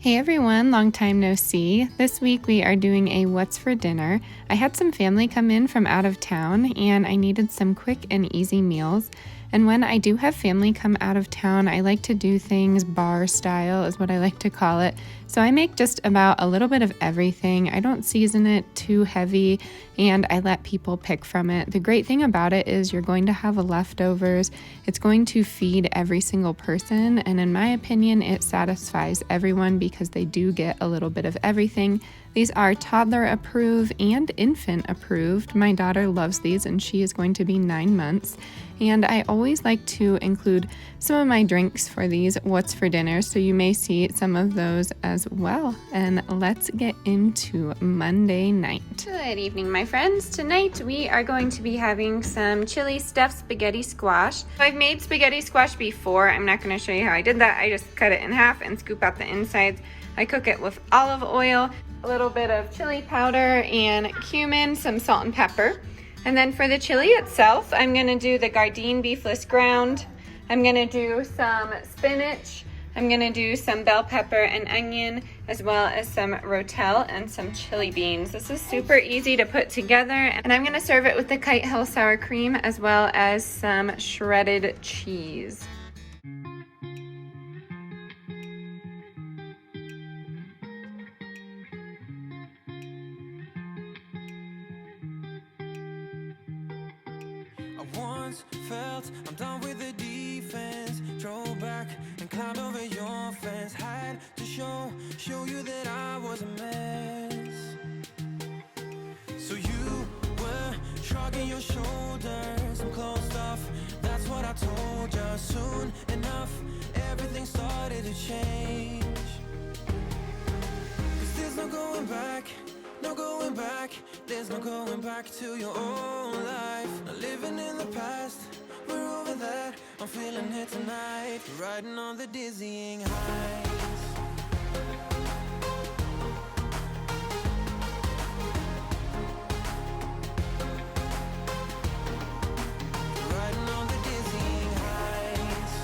Hey everyone, long time no see. This week we are doing a what's for dinner. I had some family come in from out of town and I needed some quick and easy meals. And when I do have family come out of town, I like to do things bar style is what I like to call it. So I make just about a little bit of everything. I don't season it too heavy and I let people pick from it. The great thing about it is you're going to have leftovers. It's going to feed every single person, and in my opinion, it satisfies everyone because they do get a little bit of everything. These are toddler approved and infant approved. My daughter loves these and she is going to be 9 months. And I always like to include some of my drinks for these what's for dinner, so you may see some of those as well. And let's get into Monday night. Good evening, my friends. Tonight we are going to be having some chili stuffed spaghetti squash. I've made spaghetti squash before. I'm not going to show you how I did that. I just cut it in half and scoop out the insides. I cook it with olive oil, a little bit of chili powder and cumin, some salt and pepper. And then for the chili itself, I'm gonna do the Gardein beefless ground. I'm gonna do some spinach. I'm gonna do some bell pepper and onion, as well as some rotel and some chili beans. This is super easy to put together, and I'm gonna serve it with the Kite Hill sour cream, as well as some shredded cheese. Felt I'm done with the defense. Drove back and climbed over your fence. Had to show you that I was a mess. So you were shrugging your shoulders. I'm closed off, that's what I told you. Soon enough, everything started to change. 'Cause there's no going back. No going back, there's no going back to your old life. Not living in the past, we're over that. I'm feeling it tonight, riding on the dizzying heights. Riding on the dizzying heights.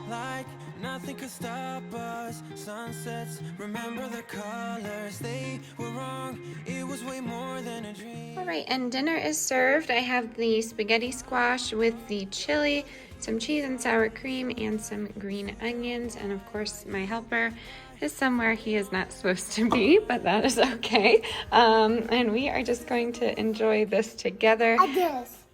Like nothing could stop us. Sunsets, remember the colors. They were wrong, it was way more than a dream. All right, and dinner is served. I have the spaghetti squash with the chili, some cheese and sour cream, and some green onions. And of course, my helper is somewhere he is not supposed to be, but that is okay. And we are just going to enjoy this together.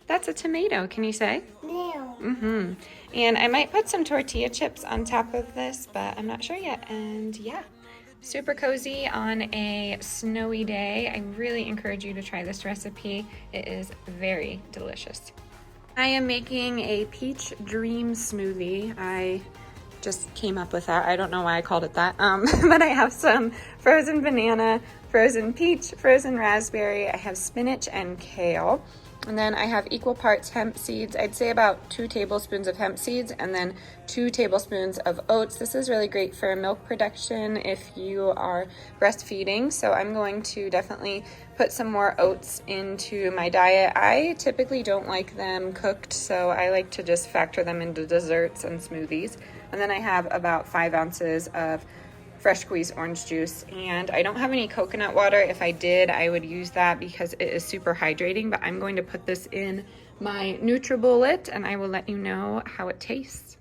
That's a tomato, can you say? No. And I might put some tortilla chips on top of this, but I'm not sure yet. And yeah, super cozy on a snowy day. I really encourage you to try this recipe. It is very delicious. I am making a peach dream smoothie. I just came up with that. I don't know why I called it that. But I have some frozen banana, frozen peach, frozen raspberry. I have spinach and kale. And then I have equal parts hemp seeds. I'd say about 2 tablespoons of hemp seeds and then 2 tablespoons of oats. This is really great for milk production if you are breastfeeding. So I'm going to definitely put some more oats into my diet. I typically don't like them cooked, so I like to just factor them into desserts and smoothies. And then I have about 5 ounces of fresh squeezed orange juice, and I don't have any coconut water. If I did, I would use that because it is super hydrating, but I'm going to put this in my NutriBullet and I will let you know how it tastes.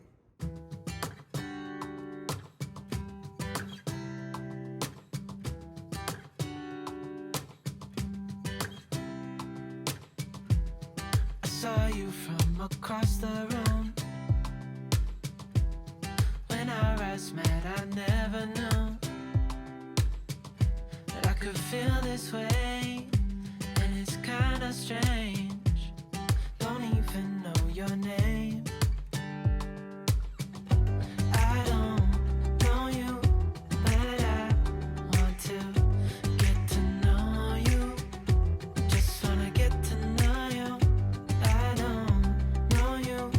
I saw you from across the room. When our eyes met, I never knew that I could feel this way, and it's kinda strange. Don't even know your name. I don't know you, but I want to get to know you. Just wanna get to know you. I don't know you,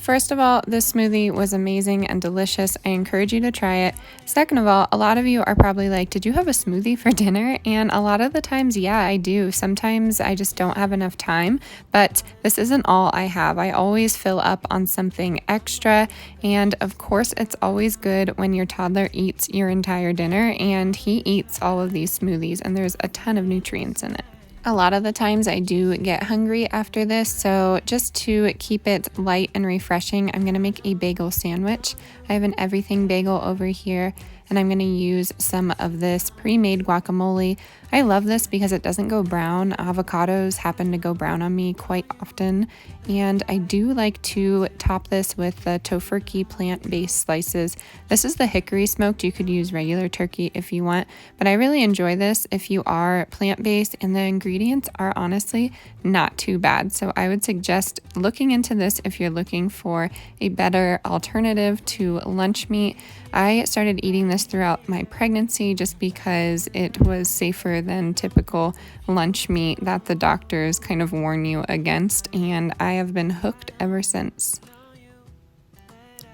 First of all, this smoothie was amazing and delicious. I encourage you to try it. Second of all, a lot of you are probably like, did you have a smoothie for dinner? And a lot of the times, yeah, I do. Sometimes I just don't have enough time, but this isn't all I have. I always fill up on something extra. And of course, it's always good when your toddler eats your entire dinner and he eats all of these smoothies, and there's a ton of nutrients in it. A lot of the times I do get hungry after this, so just to keep it light and refreshing, I'm going to make a bagel sandwich. I have an everything bagel over here, and I'm going to use some of this pre-made guacamole. I love this because it doesn't go brown. Avocados happen to go brown on me quite often, and I do like to top this with the Tofurkey plant-based slices. This is the hickory smoked. You could use regular turkey if you want, but I really enjoy this if you are plant-based, and the ingredients are honestly not too bad. So I would suggest looking into this if you're looking for a better alternative to lunch meat. I started eating this throughout my pregnancy just because it was safer than typical lunch meat that the doctors kind of warn you against, and I have been hooked ever since.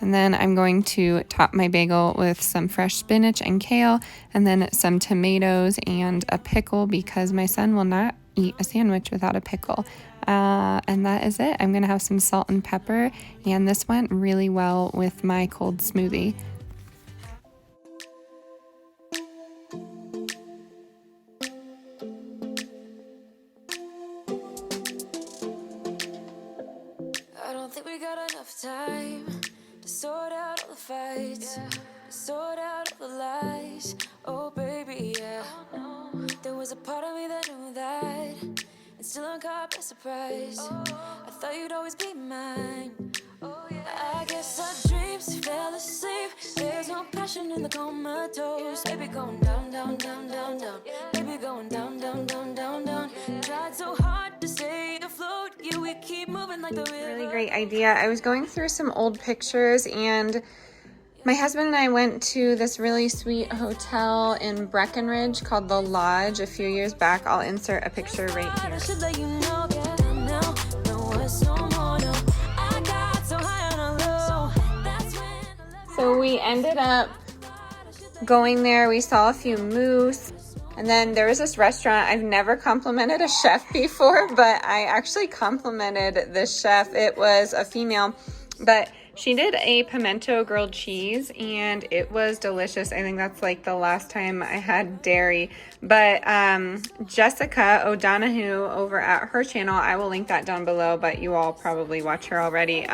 And then I'm going to top my bagel with some fresh spinach and kale, and then some tomatoes and a pickle because my son will not eat a sandwich without a pickle. And that is it. I'm going to have some salt and pepper, and this went really well with my cold smoothie. I don't think we got enough time to sort out all the fights, to sort out all the lies. Oh baby, yeah. There was a part of me that knew that, and still I'm caught by surprise. I thought you'd always be mine. I guess our dreams fell asleep. There's no passion in the comatose. Baby going down, down, down, down, down. Baby going down, down, down, down, down. Tried so hard to stay afloat. Yeah, we keep moving like the river. Really great idea. I was going through some old pictures, and my husband and I went to this really sweet hotel in Breckenridge called The Lodge a few years back. I'll insert a picture right here. I should let you know, yeah, now, no, it's no more, no. I got so high on a low. That's when I left. So we ended up going there. We saw a few moose, and then there was this restaurant. I've never complimented a chef before, but I actually complimented this chef. It was a female, but she did a pimento grilled cheese, and it was delicious. I think that's like the last time I had dairy. But Jessica O'Donoghue over at her channel, I will link that down below, but you all probably watch her already.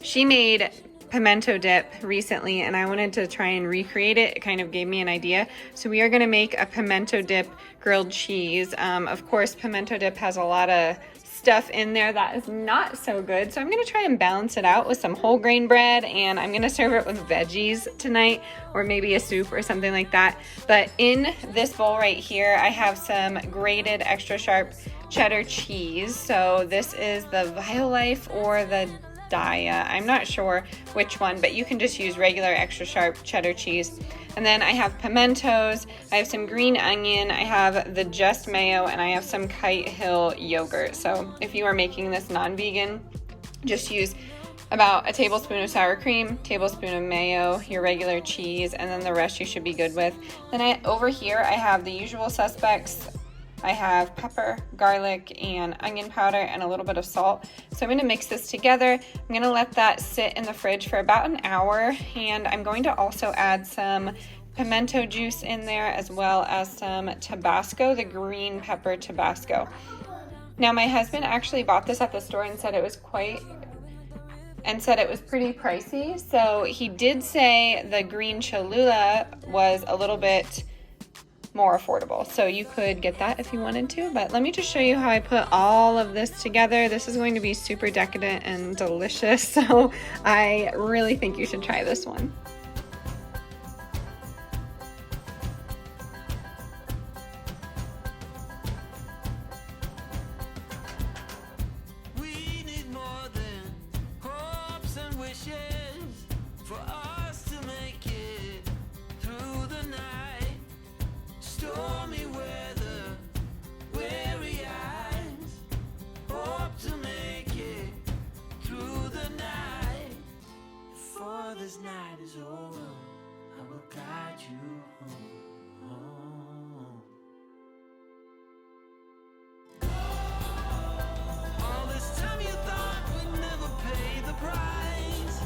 She made pimento dip recently, and I wanted to try and recreate it. It kind of gave me an idea. So we are going to make a pimento dip grilled cheese. Of course, pimento dip has a lot of stuff in there that is not so good, so I'm going to try and balance it out with some whole grain bread, and I'm going to serve it with veggies tonight, or maybe a soup or something like that. But in this bowl right here, I have some grated extra sharp cheddar cheese. So this is the Violife or the Daya. I'm not sure which one, but you can just use regular extra sharp cheddar cheese. And then I have pimentos, I have some green onion, I have the Just Mayo, and I have some Kite Hill yogurt. So if you are making this non-vegan, just use about a tablespoon of sour cream, tablespoon of mayo, your regular cheese, and then the rest you should be good with. Then over here I have the usual suspects. I have pepper, garlic, and onion powder, and a little bit of salt. So I'm going to mix this together. I'm going to let that sit in the fridge for about an hour, and I'm going to also add some pimento juice in there, as well as some Tabasco, the green pepper Tabasco. Now my husband actually bought this at the store and said it was pretty pricey. So he did say the green Cholula was a little bit more affordable, so you could get that if you wanted to. But let me just show you how I put all of this together. This is going to be super decadent and delicious, so I really think you should try this one. We need more than hopes and wishes for us to make it through the night. Stormy weather, weary eyes, hope to make it through the night. this night is over, I will guide you home. All this time you thought we'd never pay the price.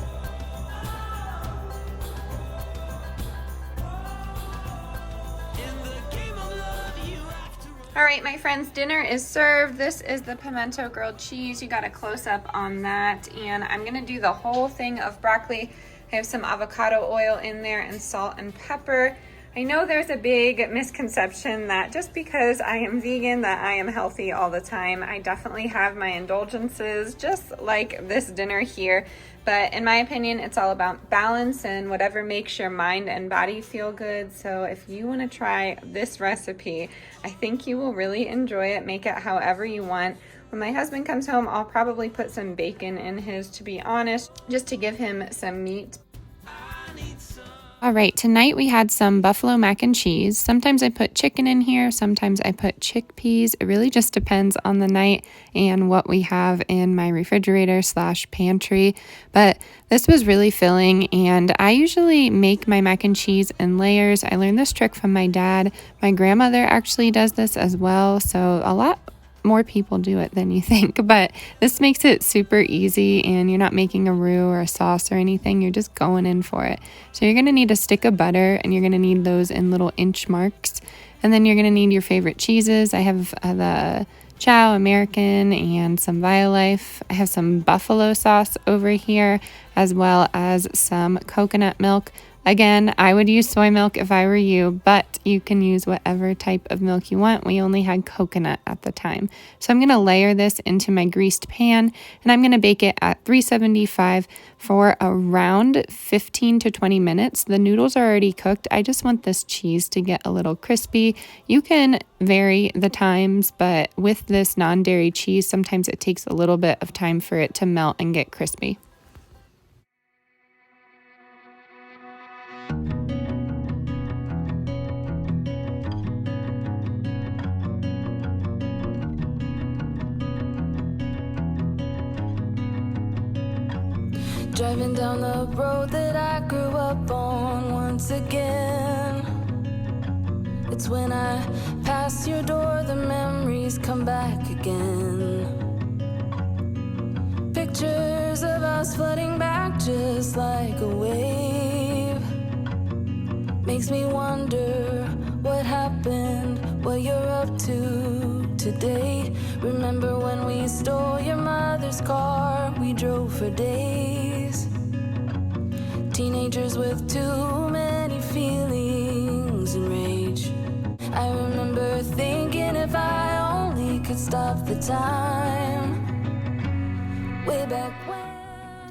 In the game of love, you have to run. All right, my friends, dinner is served. This is the pimento grilled cheese. You got a close up on that. And I'm gonna do the whole thing of broccoli. I have some avocado oil in there and salt and pepper. I know there's a big misconception that just because I am vegan that I am healthy all the time. I definitely have my indulgences, just like this dinner here. But in my opinion, it's all about balance and whatever makes your mind and body feel good. So if you want to try this recipe, I think you will really enjoy it. Make it however you want. When my husband comes home, I'll probably put some bacon in his, to be honest, just to give him some meat. All right, tonight we had some buffalo mac and cheese. Sometimes I put chicken in here, sometimes I put chickpeas. It really just depends on the night and what we have in my refrigerator / pantry. But this was really filling, and I usually make my mac and cheese in layers. I learned this trick from my dad. My grandmother actually does this as well, so a lot more people do it than you think, but this makes it super easy and you're not making a roux or a sauce or anything. You're just going in for it. So you're going to need a stick of butter, and you're going to need those in little inch marks. And then you're going to need your favorite cheeses. I have the Chow American and some Violife. I have some buffalo sauce over here, as well as some coconut milk. Again, I would use soy milk if I were you, but you can use whatever type of milk you want. We only had coconut at the time. So I'm going to layer this into my greased pan, and I'm going to bake it at 375 for around 15 to 20 minutes. The noodles are already cooked. I just want this cheese to get a little crispy. You can vary the times, but with this non-dairy cheese, sometimes it takes a little bit of time for it to melt and get crispy. Driving down the road that I grew up on once again. It's when I pass your door, the memories come back again. Pictures of us flooding back just like a wave. Makes me wonder what happened, what you're up to today. Remember when we stole your mother's car, we drove for days. Teenagers with too many feelings and rage. I remember thinking if I only could stop the time. Way back when.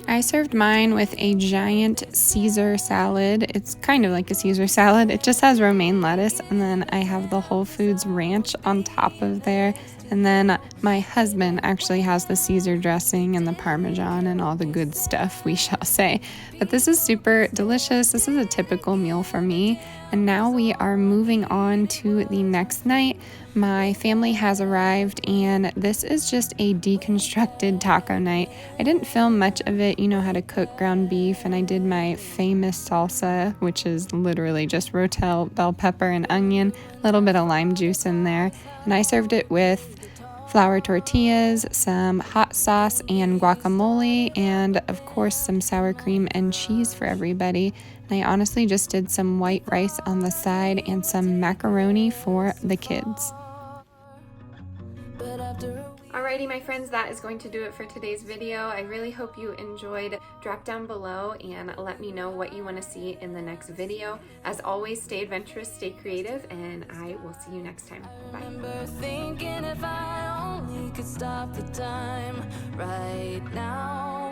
I served mine with a giant Caesar salad. It's kind of like a Caesar salad. It just has romaine lettuce, and then I have the Whole Foods ranch on top of there. And then my husband actually has the Caesar dressing and the Parmesan and all the good stuff, we shall say. But this is super delicious. This is a typical meal for me. And now we are moving on to the next night. My family has arrived, and this is just a deconstructed taco night. I didn't film much of it. You know how to cook ground beef, and I did my famous salsa, which is literally just rotel, bell pepper, and onion, a little bit of lime juice in there. And I served it with flour tortillas, some hot sauce and guacamole, and of course some sour cream and cheese for everybody. And I honestly just did some white rice on the side and some macaroni for the kids. Alrighty, my friends, that is going to do it for today's video. I really hope you enjoyed. Drop down below and let me know what you want to see in the next video. As always, stay adventurous, stay creative, and I will see you next time. Bye. I remember thinking if I only could stop the time right now.